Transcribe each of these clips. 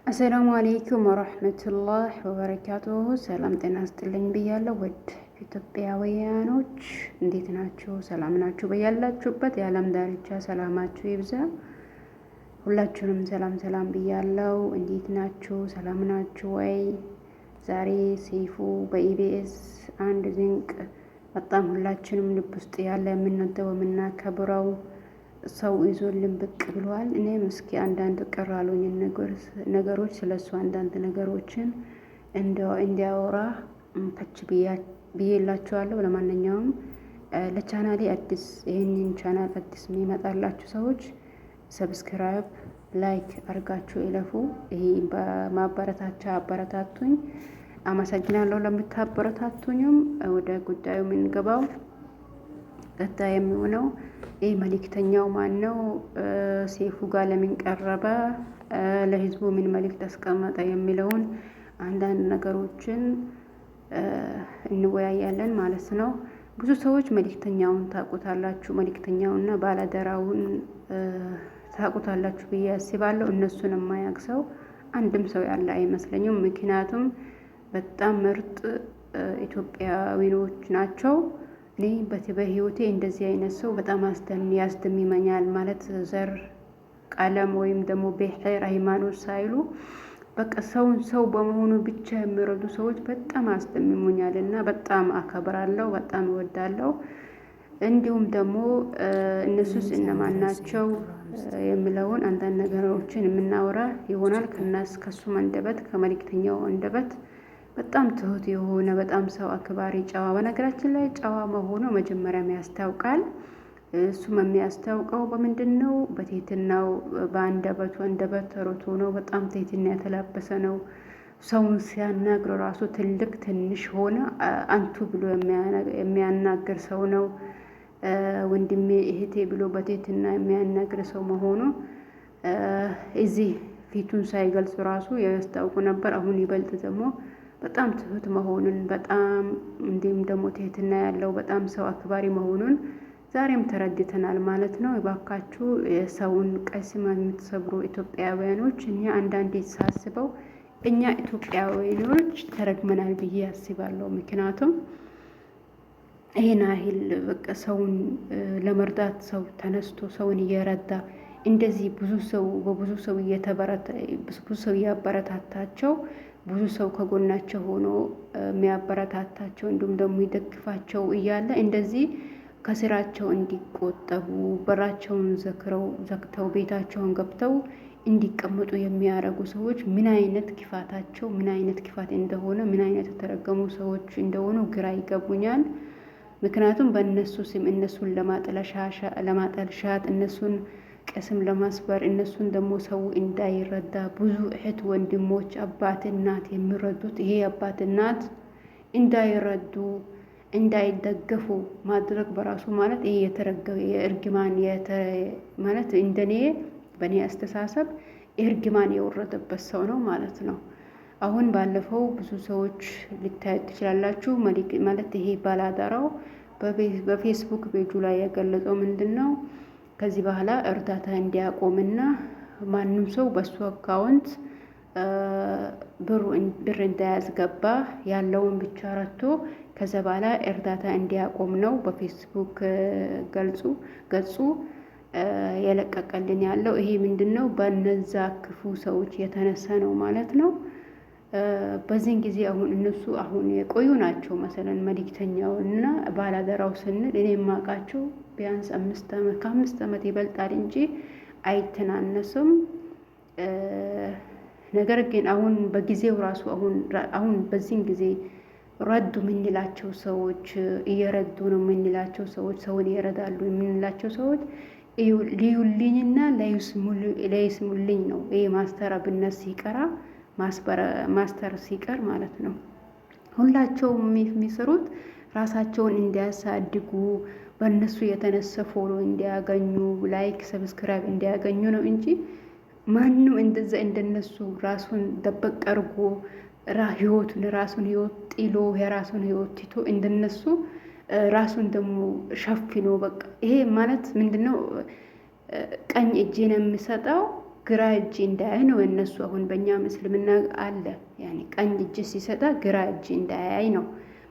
አሰላሙ አሌይኩም ወረህመቱላህ ወበረካቱሁ። ሰላም ጤና ስጥልኝ ብያለሁ። ውድ ኢትዮጵያውያኖች እንዴት ናችሁ? ሰላም ናችሁ? በያላችሁበት የዓለም ዳርቻ ሰላማችሁ ይብዛ። ሁላችሁንም ሰላም ሰላም ብያለሁ። እንዴት ናችሁ? ሰላም ናችሁ ወይ? ዛሬ ሰይፉ በኢቢኤስ አንድ ድንቅ በጣም ሁላችንም ልብ ውስጥ ያለ የምንወደው የምናከብረው ሰው ይዞልን ብቅ ብሏል። እኔም እስኪ አንዳንድ ቅር ያሉኝ ነገሮች ስለሱ አንዳንድ ነገሮችን እንዲያወራ ከች ብዬላችኋለሁ። ለማንኛውም ለቻናሌ አዲስ ይህንን ቻናል አዲስ የሚመጣላችሁ ሰዎች ሰብስክራይብ፣ ላይክ አድርጋችሁ ይለፉ። ይሄ በማበረታቻ አበረታቱኝ። አመሰግናለሁ ለምታበረታቱኝም። ወደ ጉዳዩ የምንገባው ቀጣይ የሚሆነው ይህ መልእክተኛው ማን ነው? ሰይፉ ጋር ለምን ቀረበ? ለህዝቡ ምን መልእክት አስቀመጠ? የሚለውን አንዳንድ ነገሮችን እንወያያለን ማለት ነው። ብዙ ሰዎች መልእክተኛውን ታውቁታላችሁ፣ መልእክተኛውና ባለአደራውን ታውቁታላችሁ ብዬ አስባለሁ። እነሱን የማያውቅ ሰው አንድም ሰው ያለ አይመስለኝም። ምክንያቱም በጣም ምርጥ ኢትዮጵያዊኖች ናቸው። እኔ በህይወቴ እንደዚህ አይነት ሰው በጣም ያስደምመኛል። ማለት ዘር፣ ቀለም ወይም ደግሞ ብሔር፣ ሃይማኖት ሳይሉ በቃ ሰውን ሰው በመሆኑ ብቻ የሚረዱ ሰዎች በጣም አስደምሙኛል እና በጣም አከብራለሁ፣ በጣም እወዳለሁ። እንዲሁም ደግሞ እነሱስ እነማን ናቸው የሚለውን አንዳንድ ነገሮችን የምናወራ ይሆናል። ከሱም አንደበት ከመልእክተኛው አንደበት በጣም ትሁት የሆነ በጣም ሰው አክባሪ ጨዋ። በነገራችን ላይ ጨዋ መሆኑ መጀመሪያም ያስታውቃል። እሱም የሚያስታውቀው በምንድን ነው? በትህትናው፣ አንደበት ርቱ ነው። በጣም ትህትና የተላበሰ ነው። ሰውን ሲያናግር ራሱ ትልቅ ትንሽ ሆነ አንቱ ብሎ የሚያናግር ሰው ነው። ወንድሜ እህቴ ብሎ በትህትና የሚያናግር ሰው መሆኑ እዚህ ፊቱን ሳይገልጽ ራሱ ያስታውቁ ነበር። አሁን ይበልጥ ደግሞ በጣም ትሁት መሆኑን በጣም እንዲሁም ደግሞ ትህትና ያለው በጣም ሰው አክባሪ መሆኑን ዛሬም ተረድተናል ማለት ነው። እባካችሁ የሰውን ቀስም የምትሰብሩ ኢትዮጵያውያኖች፣ እኛ አንዳንዴ ሳስበው እኛ ኢትዮጵያውያኖች ተረግመናል ብዬ አስባለሁ። ምክንያቱም ይሄን ያህል በቃ ሰውን ለመርዳት ሰው ተነስቶ ሰውን እየረዳ እንደዚህ ብዙ ሰው እያበረታታቸው ብዙ ሰው ከጎናቸው ሆኖ የሚያበረታታቸው እንዲሁም ደግሞ ይደግፋቸው እያለ እንደዚህ ከስራቸው እንዲቆጠቡ በራቸውን ዘግተው ቤታቸውን ገብተው እንዲቀመጡ የሚያደርጉ ሰዎች ምን አይነት ክፋታቸው ምን አይነት ክፋት እንደሆነ ምን አይነት የተረገሙ ሰዎች እንደሆኑ ግራ ይገቡኛል። ምክንያቱም በእነሱ ስም እነሱን ለማጠልሻት እነሱን ቅስም ለማስበር እነሱን ደግሞ ሰው እንዳይረዳ ብዙ እህት ወንድሞች፣ አባት እናት የሚረዱት ይሄ አባት እናት እንዳይረዱ እንዳይደገፉ ማድረግ በራሱ ማለት ይሄ የእርግማን ማለት እንደኔ በእኔ አስተሳሰብ እርግማን የወረደበት ሰው ነው ማለት ነው። አሁን ባለፈው ብዙ ሰዎች ልታዩት ትችላላችሁ። ማለት ይሄ ባላደራው በፌስቡክ ፔጁ ላይ የገለጸው ምንድን ነው? ከዚህ በኋላ እርዳታ እንዲያቆምና ማንም ሰው በሱ አካውንት ብር እንዳያስገባ ያለውን ብቻ ረድቶ ከዛ በኋላ እርዳታ እንዲያቆም ነው በፌስቡክ ገጹ የለቀቀልን ያለው። ይሄ ምንድን ነው? በነዛ ክፉ ሰዎች የተነሳ ነው ማለት ነው። በዚህን ጊዜ አሁን እነሱ አሁን የቆዩ ናቸው መሰለን መልእክተኛው እና ባላደራው ስንል እኔ የማውቃቸው ቢያንስ 5 ዓመት ከ5 ዓመት ይበልጣል እንጂ አይተናነስም። ነገር ግን አሁን በጊዜው ራሱ አሁን በዚህን ጊዜ ረዱ የምንላቸው ሰዎች እየረዱ ነው የምንላቸው ሰዎች ሰውን ይረዳሉ የምንላቸው ሰዎች ልዩልኝና ለይስሙልኝ ነው። ይሄ ማስተር አብነት ማስተር ሲቀር ማለት ነው። ሁላቸውም የሚሰሩት ራሳቸውን እንዲያሳድጉ በእነሱ የተነሳ ፎሎ እንዲያገኙ ላይክ ሰብስክራይብ እንዲያገኙ ነው እንጂ ማንም እንደዛ እንደነሱ ራሱን ደበቅ አድርጎ ራሱን ህይወት ጥሎ የራሱን ህይወት ትቶ እንደነሱ ራሱን ደግሞ ሸፍኖ በቃ ይሄ ማለት ምንድነው? ቀኝ እጄን የሚሰጠው ግራ እጅ እንዳያይ ነው እነሱ አሁን በእኛ ምስልምና አለ ያኔ ቀኝ እጅ ሲሰጣ ግራ እጅ እንዳያይ ነው።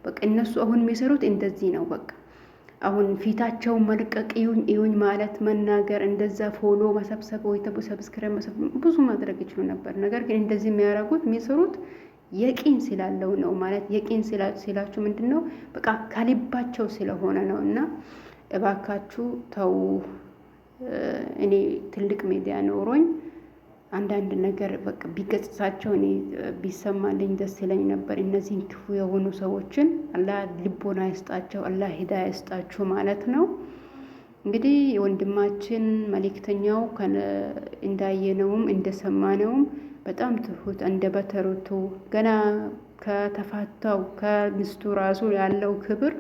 በቃ እነሱ አሁን የሚሰሩት እንደዚህ ነው። በቃ አሁን ፊታቸውን መልቀቅ ይሁን ማለት መናገር እንደዛ ፎሎ መሰብሰብ ወይ ሰብስክራይብ መሰብሰብ ብዙ ማድረግ ይችሉ ነበር። ነገር ግን እንደዚህ የሚያደርጉት የሚሰሩት የቂን ስላለው ነው ማለት የቂን ስላችሁ ምንድነው በቃ ከልባቸው ስለሆነ ነው። እና እባካችሁ ተው። እኔ ትልቅ ሚዲያ ኖሮኝ አንዳንድ ነገር በቃ ቢገጽጻቸው እኔ ቢሰማልኝ ደስ ይለኝ ነበር። እነዚህን ክፉ የሆኑ ሰዎችን አላህ ልቦና ይስጣቸው፣ አላህ ሂዳያ ይስጣችሁ ማለት ነው። እንግዲህ ወንድማችን መልእክተኛው እንዳየነውም እንደሰማነውም በጣም ትሁት አንደበተ ርቱዕ ገና ከተፋታው ከሚስቱ ራሱ ያለው ክብር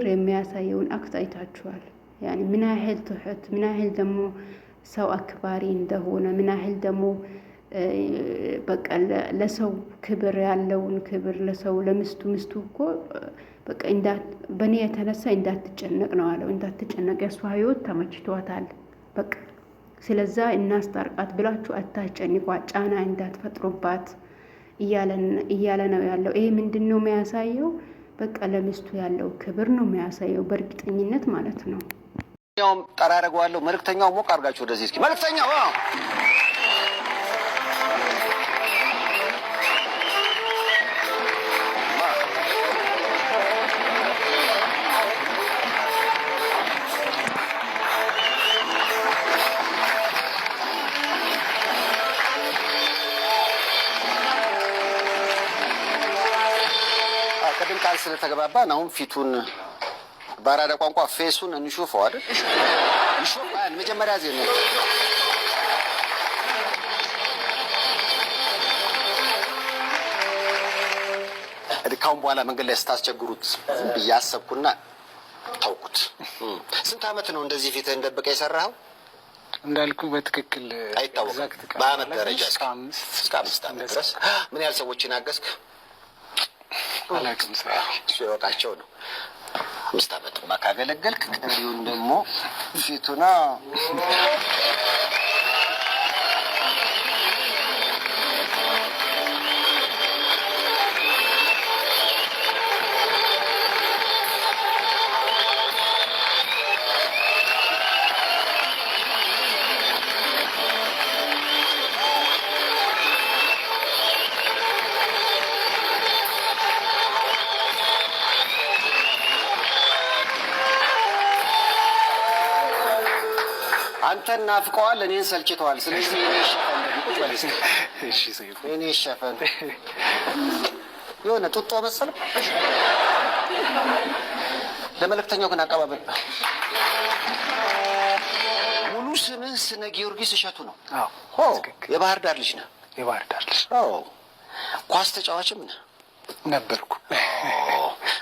የሚያሳየውን አክት አይታችኋል። ያኒ ምን ያህል ትሁት ምን ያህል ደግሞ ሰው አክባሪ እንደሆነ ምን ያህል ደግሞ በቃ ለሰው ክብር ያለውን ክብር ለሰው ለሚስቱ እኮ በቃ በእኔ የተነሳ እንዳትጨነቅ ነው አለው። እንዳትጨነቅ የሷ ህይወት ተመችቷታል። በቃ ስለዛ እናስታርቃት ብላችሁ አታስጨንቋት፣ ጫና እንዳትፈጥሩባት እያለ ነው ያለው። ይሄ ምንድነው የሚያሳየው? በቃ ለሚስቱ ያለው ክብር ነው የሚያሳየው በእርግጠኝነት ማለት ነው። ያውም ጠራረገዋለሁ። መልእክተኛው ሞቅ አድርጋችሁ ወደዚህ እስኪ መልእክተኛው ቅድም ቃል ስለተገባባን አሁን ፊቱን በአራዳ ቋንቋ ፌሱን እንሹፈው አይደል? ይሾፋል። መጀመሪያ ዜና ካሁን በኋላ መንገድ ላይ ስታስቸግሩት ብዬ አሰብኩና ታውቁት። ስንት ዓመት ነው እንደዚህ ፊት እንደበቀ የሰራኸው? እንዳልኩ በትክክል አይታወቅም። በአመት ደረጃ እስከ 5 ዓመት ድረስ ምን ያህል ሰዎችን አገዝክ? አላውቅም። እሱ የወቃቸው ነው። 5 ዓመትማ ካገለገልክ ቀሪውን ደግሞ ፊቱና አንተን ናፍቀዋል፣ እኔን ሰልችተዋል። ስለዚህ እኔ ሸፈን የሆነ ጡጦ መሰል። ለመልእክተኛው ግን አቀባበል ሙሉ ስምህ ስነ ጊዮርጊስ እሸቱ ነው? አዎ። የባህር ዳር ልጅ ነህ? የባህር ዳር ልጅ። አዎ። ኳስ ተጫዋችም ነህ? ነበርኩ።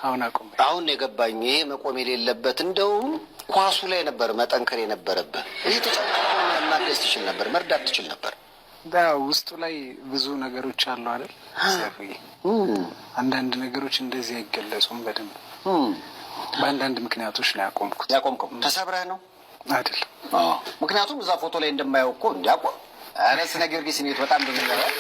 አሁን አቆም። አሁን የገባኝ ይሄ መቆም የሌለበት እንደውም ኳሱ ላይ ነበር መጠንከር የነበረብህ። ይሄ ተጫዋች ማገዝ ትችል ነበር፣ መርዳት ትችል ነበር። ውስጡ ላይ ብዙ ነገሮች አሉ አይደል? አንዳንድ ነገሮች እንደዚህ አይገለጹም በደንብ። በአንዳንድ ምክንያቶች ነው ያቆምኩት። ያቆምከው ተሰብረህ ነው አይደል? ምክንያቱም እዛ ፎቶ ላይ እንደማየው እኮ እንዲያቆም አረስ ነገር ጊዜ በጣም ብዙ ነገር